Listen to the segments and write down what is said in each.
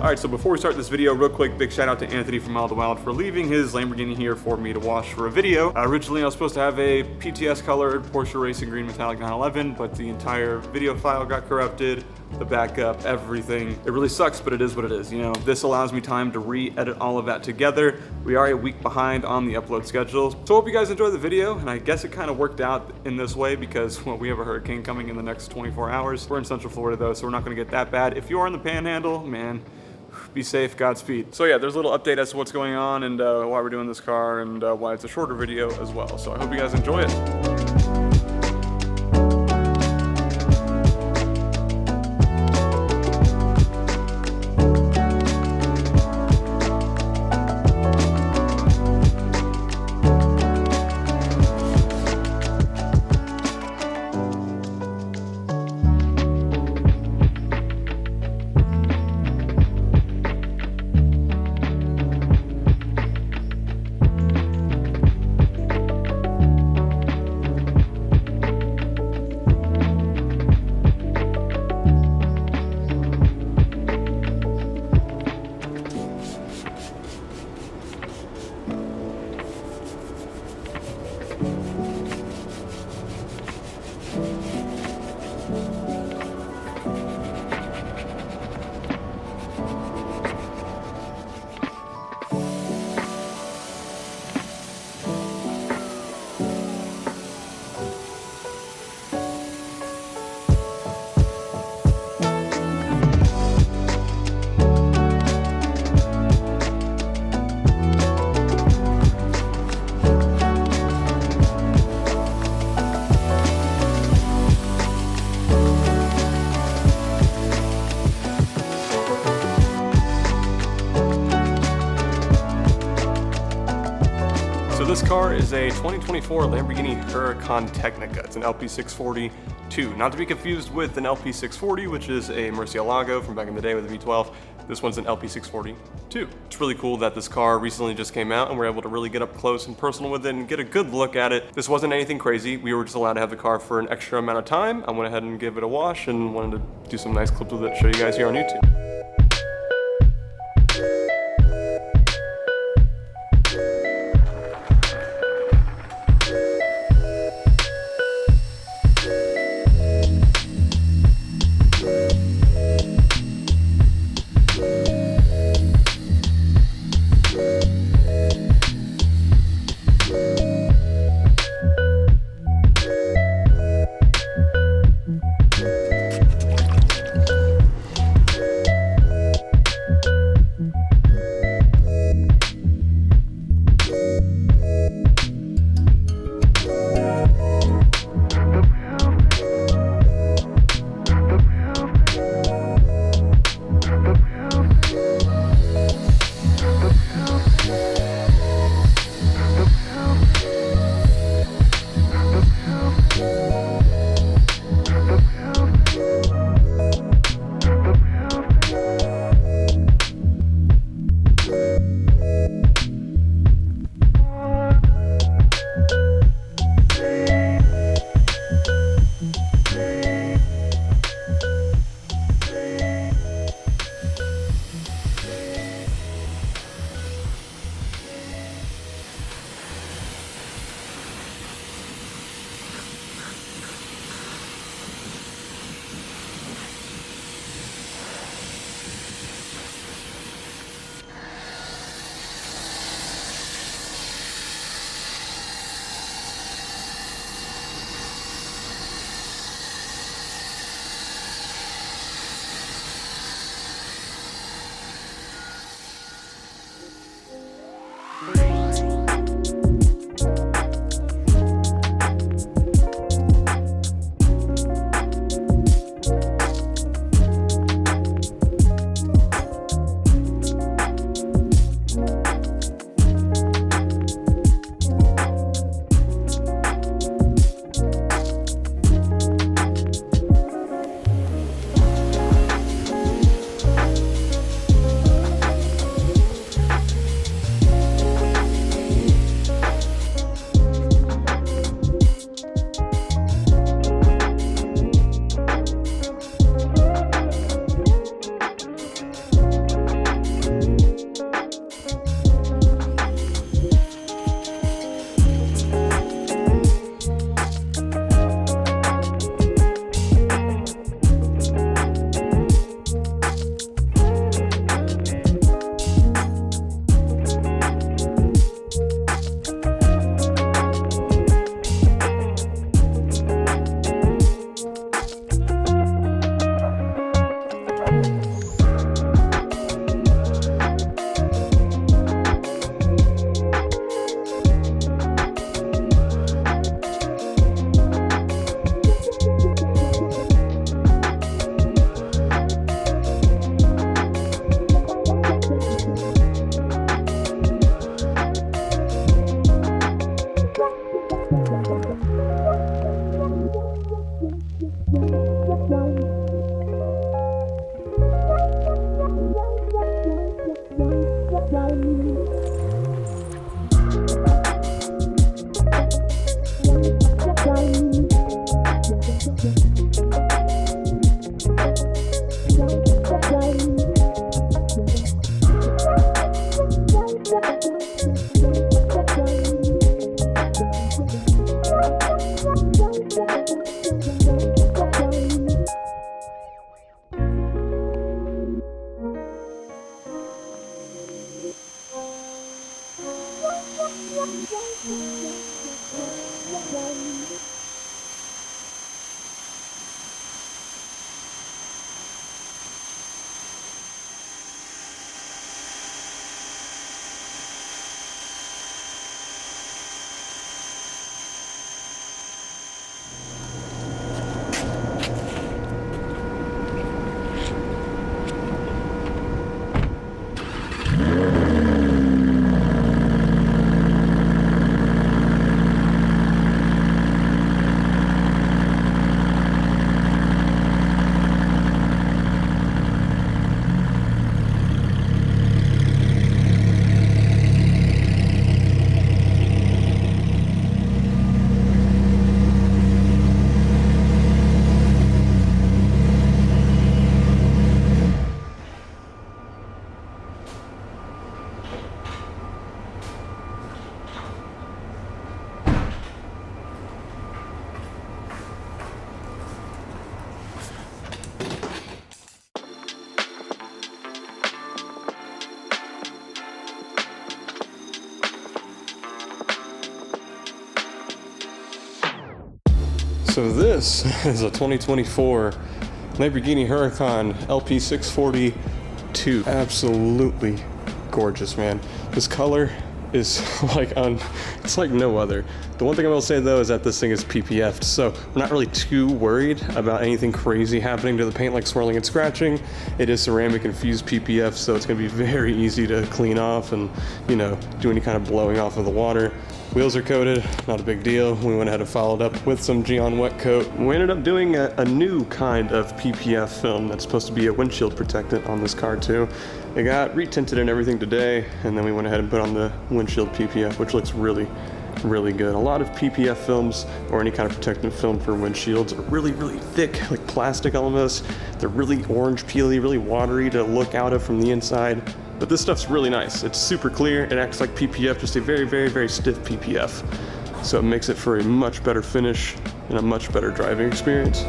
Alright, so before we start this video, real quick, big shout out to Anthony from Mild to Wild for leaving his Lamborghini here for me to wash for a video. Originally, I was supposed to have a PTS colored Porsche Racing Green Metallic 911, but the entire video file got corrupted, the backup, everything. It really sucks, but it is what it is. You know, this allows me time to re-edit all of that together. We are a week behind on the upload schedule. So I hope you guys enjoyed the video, and I guess it kind of worked out in this way because, well, we have a hurricane coming in the next 24 hours. We're in Central Florida though, so we're not gonna get that bad. If you are in the Panhandle, man, be safe, Godspeed. So yeah, there's a little update as to what's going on and why we're doing this car and why it's a shorter video as well. So I hope you guys enjoy it. This car is a 2024 Lamborghini Huracan Tecnica. It's an LP640 2. Not to be confused with an LP640, which is a Murciélago from back in the day with a V12. This one's an LP640 2. It's really cool that this car recently just came out and we're able to really get up close and personal with it and get a good look at it. This wasn't anything crazy. We were just allowed to have the car for an extra amount of time. I went ahead and gave it a wash and wanted to do some nice clips with it to show you guys here on YouTube. So this is a 2024 Lamborghini Huracan LP640-2. Absolutely gorgeous, man. This color is it's like no other. The one thing I will say though is that this thing is PPF'd, so I'm not really too worried about anything crazy happening to the paint like swirling and scratching. It is ceramic infused PPF, so it's gonna be very easy to clean off and, you know, do any kind of blowing off of the water. Wheels are coated, not a big deal. We went ahead and followed up with some Geon wet coat. We ended up doing a new kind of PPF film that's supposed to be a windshield protectant on this car too. It got retinted and everything today, and then we went ahead and put on the windshield PPF, which looks really good. A lot of PPF films or any kind of protective film for windshields are really thick, like plastic almost. They're really orange peely, really watery to look out of from the inside. But this stuff's really nice. It's super clear. It acts like PPF, just a very stiff PPF. So it makes it for a much better finish and a much better driving experience.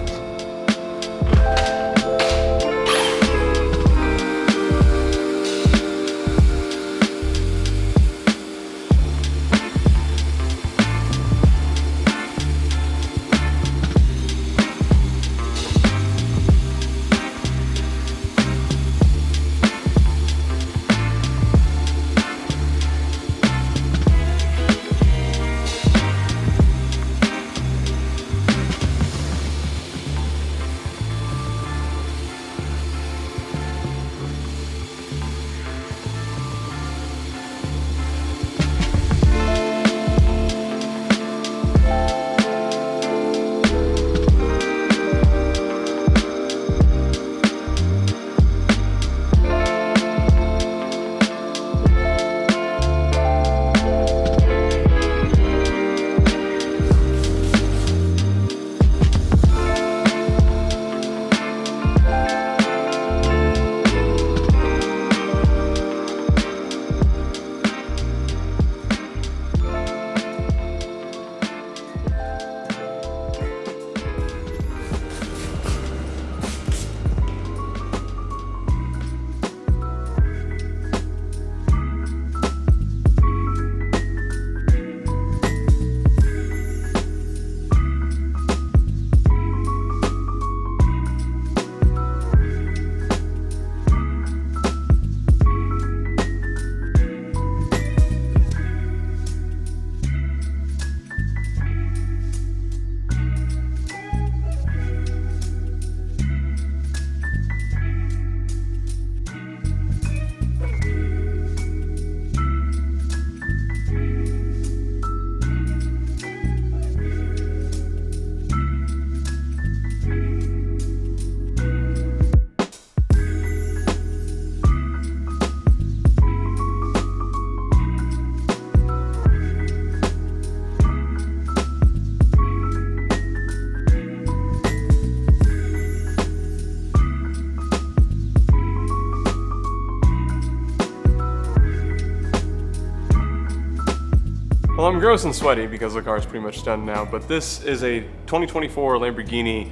Well, I'm gross and sweaty because the car is pretty much done now, but this is a 2024 Lamborghini,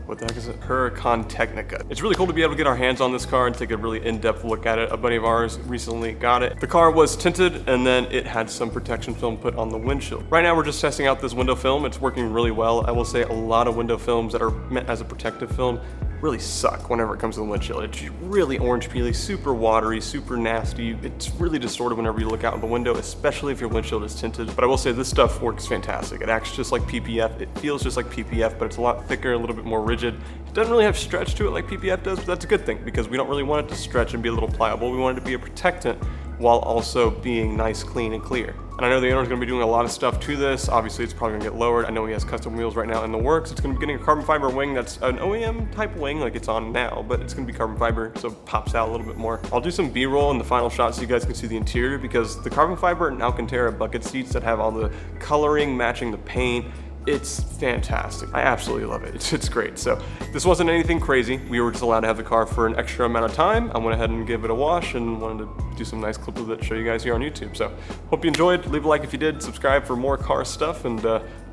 what the heck is it? Huracan Tecnica. It's really cool to be able to get our hands on this car and take a really in-depth look at it. A buddy of ours recently got it. The car was tinted and then it had some protection film put on the windshield. Right now we're just testing out this window film. It's working really well. I will say a lot of window films that are meant as a protective film really suck whenever it comes to the windshield. It's really orange peely, super watery, super nasty. It's really distorted whenever you look out the window, especially if your windshield is tinted. But I will say this stuff works fantastic. It acts just like PPF. It feels just like PPF, but it's a lot thicker, a little bit more rigid. It doesn't really have stretch to it like PPF does, but that's a good thing because we don't really want it to stretch and be a little pliable. We want it to be a protectant while also being nice, clean, and clear. And I know the owner's gonna be doing a lot of stuff to this. Obviously, it's probably gonna get lowered. I know he has custom wheels right now in the works. It's gonna be getting a carbon fiber wing that's an OEM type wing like it's on now, but it's gonna be carbon fiber, so it pops out a little bit more. I'll do some B-roll in the final shot so you guys can see the interior because the carbon fiber and Alcantara bucket seats that have all the coloring matching the paint, it's fantastic. I absolutely love it. It's great. So this wasn't anything crazy. We were just allowed to have the car for an extra amount of time. I went ahead and gave it a wash and wanted to do some nice clips with it to show you guys here on YouTube. So hope you enjoyed. Leave a like if you did. Subscribe for more car stuff, and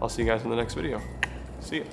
I'll see you guys in the next video. See ya.